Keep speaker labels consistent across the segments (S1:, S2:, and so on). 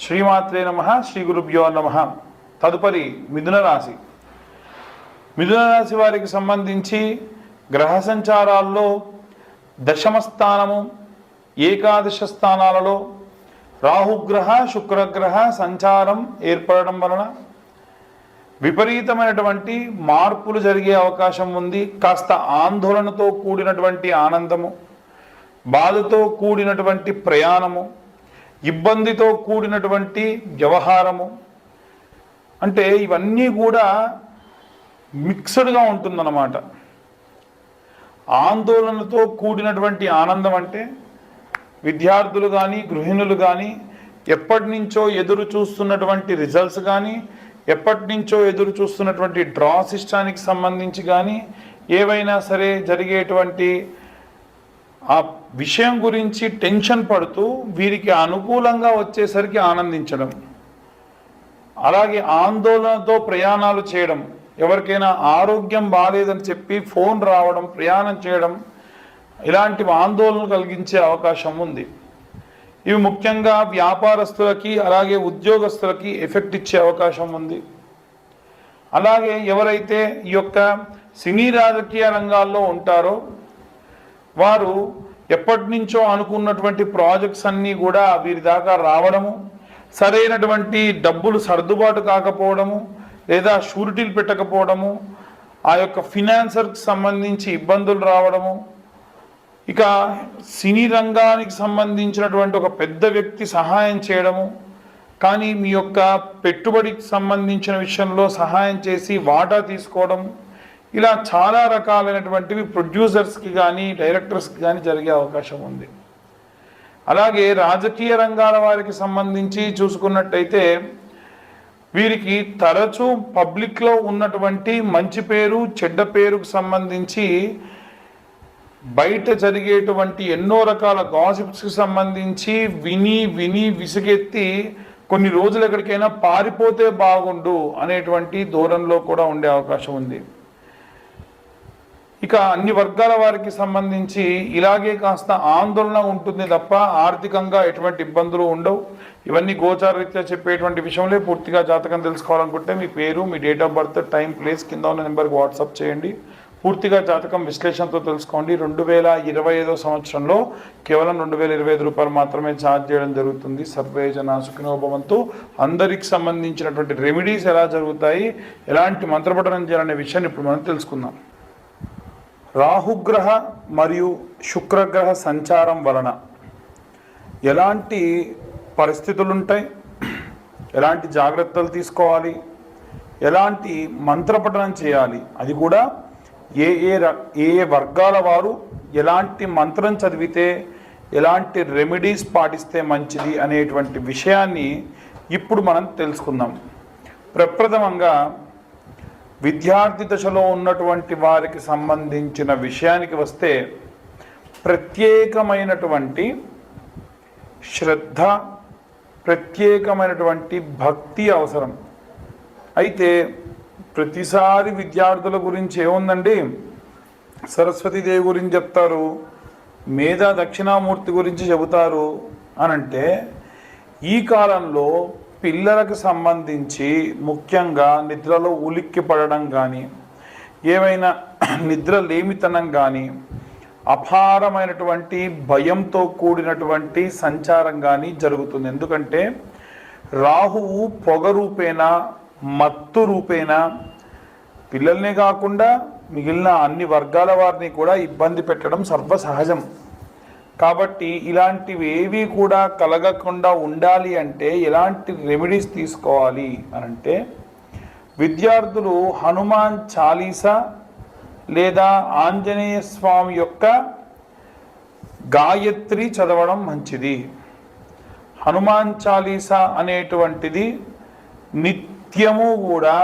S1: శ్రీమాత్రే నమః. శ్రీ గురుభ్యో నమః. తదుపరి మిథున రాశి. మిథున రాశి వారికి సంబంధించి గ్రహ సంచారాల్లో దశమ స్థానము, ఏకాదశ స్థానాలలో రాహుగ్రహ శుక్రగ్రహ సంచారం ఏర్పడడం వలన విపరీతమైనటువంటి మార్పులు జరిగే అవకాశం ఉంది. కాస్త ఆందోళనతో కూడినటువంటి ఆనందము, బాధతో కూడినటువంటి ప్రయాణము, ఇబ్బందితో కూడినటువంటి వ్యవహారము, అంటే ఇవన్నీ కూడా మిక్స్డ్గా ఉంటుందన్నమాట. ఆందోళనతో కూడినటువంటి ఆనందం అంటే విద్యార్థులు కానీ గృహిణులు కానీ ఎప్పటి నుంచో ఎదురు చూస్తున్నటువంటి రిజల్ట్స్ కానీ ఎప్పటి నుంచో ఎదురు చూస్తున్నటువంటి డ్రా సిస్టానికి సంబంధించి కానీ ఏవైనా సరే జరిగేటువంటి ఆ విషయం గురించి టెన్షన్ పడుతూ వీరికి అనుకూలంగా వచ్చేసరికి ఆనందించడం, అలాగే ఆందోళనతో ప్రయాణాలు చేయడం, ఎవరికైనా ఆరోగ్యం బాగాలేదని చెప్పి ఫోన్ రావడం, ప్రయాణం చేయడం, ఇలాంటి ఆందోళన కలిగించే అవకాశం ఉంది. ఇవి ముఖ్యంగా వ్యాపారస్తులకి అలాగే ఉద్యోగస్తులకి ఎఫెక్ట్ ఇచ్చే అవకాశం ఉంది. అలాగే ఎవరైతే ఈ యొక్క సినీ రాజకీయ రంగాల్లో ఉంటారో వారు ఎప్పటి నుంచో అనుకున్నటువంటి ప్రాజెక్ట్స్ అన్నీ కూడా వీరి దాకా రావడము, సరైనటువంటి డబ్బులు సర్దుబాటు కాకపోవడము, లేదా షూరిటీలు పెట్టకపోవడము, ఆ యొక్క ఫినాన్సర్కి సంబంధించి ఇబ్బందులు రావడము, ఇక సినీ రంగానికి సంబంధించినటువంటి ఒక పెద్ద వ్యక్తి సహాయం చేయడము, కానీ మీ యొక్క పెట్టుబడికి సంబంధించిన విషయంలో సహాయం చేసి వాటా తీసుకోవడం, ఇలా చాలా రకాలైనటువంటివి ప్రొడ్యూసర్స్కి కానీ డైరెక్టర్స్కి కానీ జరిగే అవకాశం ఉంది. అలాగే రాజకీయ రంగాల వారికి సంబంధించి చూసుకున్నట్టయితే వీరికి తరచూ పబ్లిక్లో ఉన్నటువంటి మంచి పేరు చెడ్డ పేరుకు సంబంధించి బయట జరిగేటువంటి ఎన్నో రకాల గాసిప్స్కి సంబంధించి విని విని విసుగెత్తి కొన్ని రోజులు ఎక్కడికైనా పారిపోతే బాగుండు అనేటువంటి ధోరణిలో కూడా ఉండే అవకాశం ఉంది. ఇక అన్ని వర్గాల వారికి సంబంధించి ఇలాగే కాస్త ఆందోళన ఉంటుంది తప్ప ఆర్థికంగా ఎటువంటి ఇబ్బందులు ఉండవు. ఇవన్నీ గోచారరీత్యా చెప్పేటువంటి విషయంలో పూర్తిగా జాతకం తెలుసుకోవాలనుకుంటే మీ పేరు, మీ date of birth, time, place కింద ఉన్న నెంబర్కి వాట్సాప్ చేయండి. పూర్తిగా జాతకం విశ్లేషణతో తెలుసుకోండి. 2025 సంవత్సరంలో కేవలం 2025 రూపాయలు మాత్రమే ఛార్జ్ చేయడం జరుగుతుంది. సర్వే జన సుఖినో భవంతు. అందరికి సంబంధించినటువంటి రెమెడీస్ ఎలా జరుగుతాయి, ఎలాంటి మంత్రపఠనం చేయాలనే విషయాన్ని ఇప్పుడు మనం తెలుసుకుందాం. రాహుగ్రహ మరియు శుక్రగ్రహ సంచారం వలన ఎలాంటి పరిస్థితులు ఉంటాయి, ఎలాంటి జాగ్రత్తలు తీసుకోవాలి, ఎలాంటి మంత్రపఠనం చేయాలి, అది కూడా ఏ ఏ వర్గాల వారు ఎలాంటి మంత్రం చదివితే ఎలాంటి రెమెడీస్ పాటిస్తే మంచిది అనేటువంటి విషయాన్ని ఇప్పుడు మనం తెలుసుకుందాం. ప్రప్రథమంగా విద్యార్థి దశలో ఉన్నటువంటి వారికి సంబంధించిన విషయానికి వస్తే ప్రత్యేకమైనటువంటి శ్రద్ధ, ప్రత్యేకమైనటువంటి భక్తి అవసరం. అయితే ప్రతిసారి విద్యార్థుల గురించి ఏముందండి, సరస్వతీదేవి గురించి చెప్తారు, మేధా దక్షిణామూర్తి గురించి చెబుతారు అనంటే ఈ కాలంలో పిల్లలకు సంబంధించి ముఖ్యంగా నిద్రలో ఉలిక్కి పడడం కానీ, ఏమైనా నిద్ర లేమితనం కానీ, అపారమైనటువంటి భయంతో కూడినటువంటి సంచారం కానీ జరుగుతుంది. ఎందుకంటే రాహువు పొగ రూపేణా, మత్తు రూపేణా పిల్లల్నే కాకుండా మిగిలిన అన్ని వర్గాల వారిని కూడా ఇబ్బంది పెట్టడం సర్వసహజం. కాబట్టి ఇలాంటివి ఏవి కూడా కలగకుండా ఉండాలి అంటే ఎలాంటి రెమెడీస్ తీసుకోవాలి అనంటే విద్యార్థులు హనుమాన్ చాలీసా లేదా ఆంజనేయ స్వామి యొక్క గాయత్రి చదవడం మంచిది. హనుమాన్ చాలీసా అనేటువంటిది నిత్యము కూడా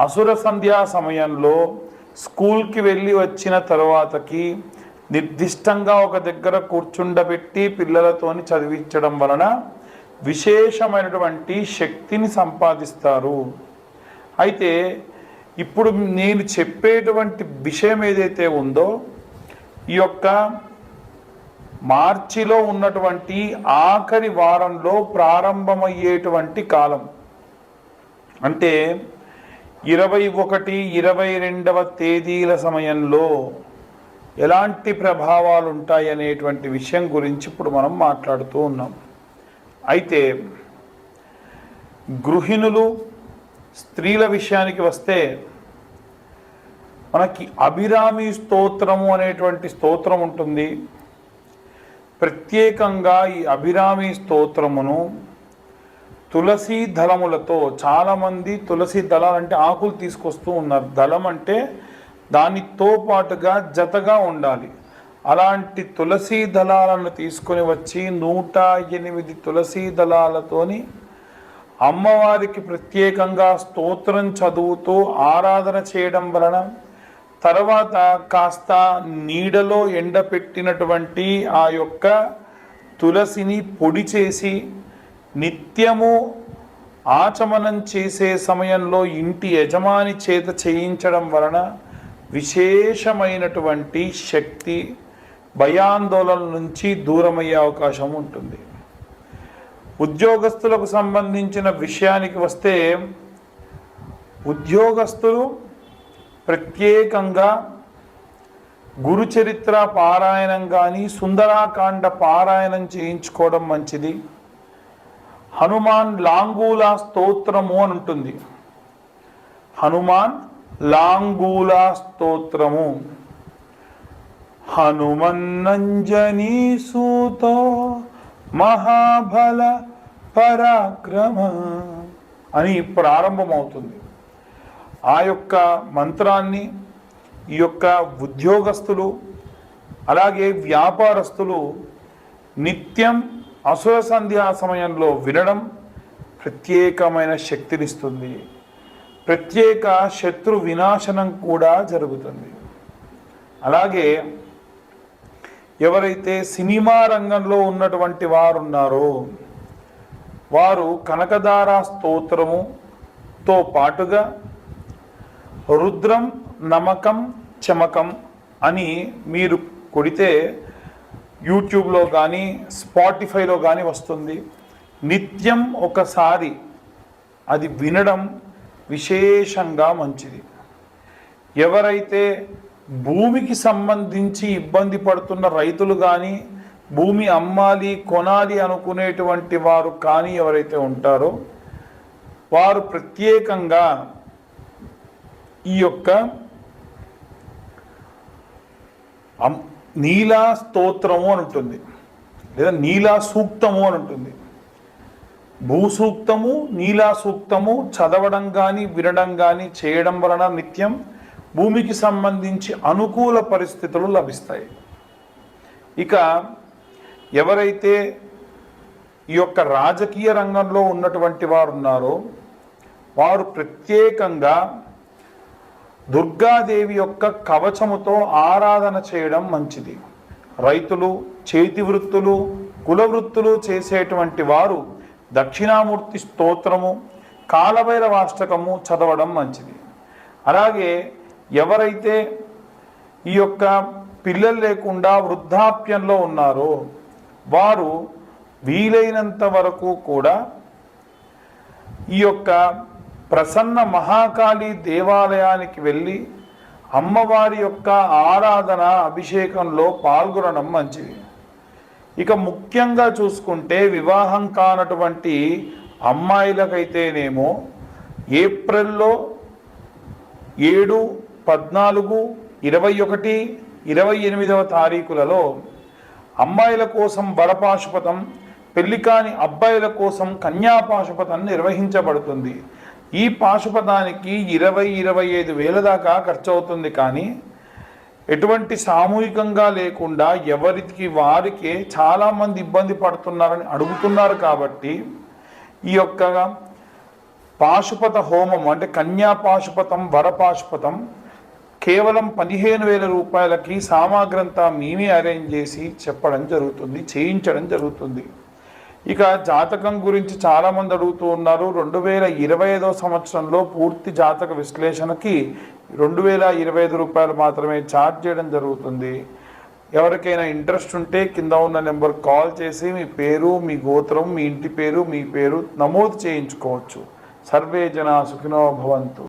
S1: అసుర సంధ్యా సమయంలో స్కూల్కి వెళ్ళి వచ్చిన తర్వాతకి నిర్దిష్టంగా ఒక దగ్గర కూర్చుండబెట్టి పిల్లలతోని చదివించడం వలన విశేషమైనటువంటి శక్తిని సంపాదిస్తారు. అయితే ఇప్పుడు నేను చెప్పేటువంటి విషయం ఏదైతే ఉందో ఈ యొక్క మార్చిలో ఉన్నటువంటి ఆఖరి వారంలో ప్రారంభమయ్యేటువంటి కాలం. అంటే 21, 22వ తేదీల సమయంలో ఎలాంటి ప్రభావాలు ఉంటాయి అనేటువంటి విషయం గురించి ఇప్పుడు మనం మాట్లాడుతూ ఉన్నాం. అయితే గృహిణులు, స్త్రీల విషయానికి వస్తే మనకి అభిరామి స్తోత్రము అనేటువంటి స్తోత్రం ఉంటుంది. ప్రత్యేకంగా ఈ అభిరామి స్తోత్రమును తులసి దళములతో, చాలామంది తులసి దళాలు అంటే ఆకులు తీసుకొస్తూ ఉన్నారు. దళం అంటే దానితో పాటుగా జతగా ఉండాలి. అలాంటి తులసి దళాలను తీసుకొని వచ్చి 108 తులసి దళాలతోని అమ్మవారికి ప్రత్యేకంగా స్తోత్రం చదువుతూ ఆరాధన చేయడం వలన, తర్వాత కాస్త నీడలో ఎండపెట్టినటువంటి ఆ యొక్క తులసిని పొడి చేసి నిత్యము ఆచమనం చేసే సమయంలో ఇంటి యజమాని చేత చేయించడం వలన విశేషమైనటువంటి శక్తి, భయాందోళన నుంచి దూరమయ్యే అవకాశం ఉంటుంది. ఉద్యోగస్తులకు సంబంధించిన విషయానికి వస్తే, ఉద్యోగస్తులు ప్రత్యేకంగా గురుచరిత్ర పారాయణం కానీ, సుందరాకాండ పారాయణం చేయించుకోవడం మంచిది. హనుమాన్ లాంగూల స్తోత్రము అని ఉంటుంది. హనుమాన్ లాంగూల స్తోత్రము. హనుమన్నంజనీ సూతో మహాబల పరాక్రమ అని ప్రారంభమవుతుంది. ఆ యొక్క మంత్రాన్ని ఈ యొక్క ఉద్యోగస్తులు అలాగే వ్యాపారస్తులు నిత్యం అసుర సంధ్యా సమయంలో వినడం ప్రత్యేకమైన శక్తినిస్తుంది. ప్రత్యేక శత్రు వినాశనం కూడా జరుగుతుంది. అలాగే ఎవరైతే సినిమా రంగంలో ఉన్నటువంటి వారు ఉన్నారో వారు కనకదార స్తోత్రముతో పాటుగా రుద్రం నమకం చమకం అని మీరు కొడితే యూట్యూబ్లో కానీ స్పాటిఫైలో కానీ వస్తుంది. నిత్యం ఒకసారి అది వినడం విశేషంగా మంచిది. ఎవరైతే భూమికి సంబంధించి ఇబ్బంది పడుతున్న రైతులు కానీ, భూమి అమ్మాలి కొనాలి అనుకునేటువంటి వారు కానీ ఎవరైతే ఉంటారో వారు ప్రత్యేకంగా ఈ యొక్క నీలా స్తోత్రము అని ఉంటుంది, లేదా నీలా సూక్తము అని ఉంటుంది. భూసూక్తము, నీలా సూక్తము చదవడం కానీ వినడం కానీ చేయడం వలన నిత్యం భూమికి సంబంధించి అనుకూల పరిస్థితులు లభిస్తాయి. ఇక ఎవరైతే ఈ యొక్క రాజకీయ రంగంలో ఉన్నటువంటి వారు ఉన్నారో వారు ప్రత్యేకంగా దుర్గాదేవి యొక్క కవచముతో ఆరాధన చేయడం మంచిది. రైతులు, చేతి వృత్తులు, కుల వృత్తులు చేసేటువంటి వారు దక్షిణామూర్తి స్తోత్రము, కాలభైరవాష్టకము చదవడం మంచిది. అలాగే ఎవరైతే ఈ యొక్క పిల్లలు లేకుండా వృద్ధాప్యంలో ఉన్నారో వారు వీలైనంత వరకు కూడా ఈ యొక్క ప్రసన్న మహాకాళి దేవాలయానికి వెళ్ళి అమ్మవారి యొక్క ఆరాధన అభిషేకంలో పాల్గొనడం మంచిది. ఇక ముఖ్యంగా చూసుకుంటే వివాహం కానటువంటి అమ్మాయిలకైతేనేమో ఏప్రిల్లో 7, 14, 21, 28వ తారీఖులలో అమ్మాయిల కోసం వరపాశుపతం, పెళ్లి కాని అబ్బాయిల కోసం కన్యాపాశుపతం నిర్వహించబడుతుంది. ఈ పాశుపతానికి 20-25 వేల దాకా ఖర్చు అవుతుంది. కానీ ఎటువంటి సామూహికంగా లేకుండా ఎవరికి వారికే చాలామంది ఇబ్బంది పడుతున్నారని అడుగుతున్నారు. కాబట్టి ఈ యొక్క పాశుపత హోమం అంటే కన్యా పాశుపతం, వరపాశుపతం కేవలం 15,000 రూపాయలకి సామాగ్రంతా మేమే అరేంజ్ చేసి చెప్పడం జరుగుతుంది, చేయించడం జరుగుతుంది. ఇక జాతకం గురించి చాలామంది అడుగుతూ ఉన్నారు. 2025వ సంవత్సరంలో పూర్తి జాతక విశ్లేషణకి 2,025 రూపాయలు మాత్రమే ఛార్జ్ చేయడం జరుగుతుంది. ఎవరికైనా ఇంట్రెస్ట్ ఉంటే కింద ఉన్న నెంబర్ కాల్ చేసి మీ పేరు, మీ గోత్రం, మీ ఇంటి పేరు, మీ పేరు నమోదు చేయించుకోవచ్చు. సర్వే జనా సుఖినో భవంతు.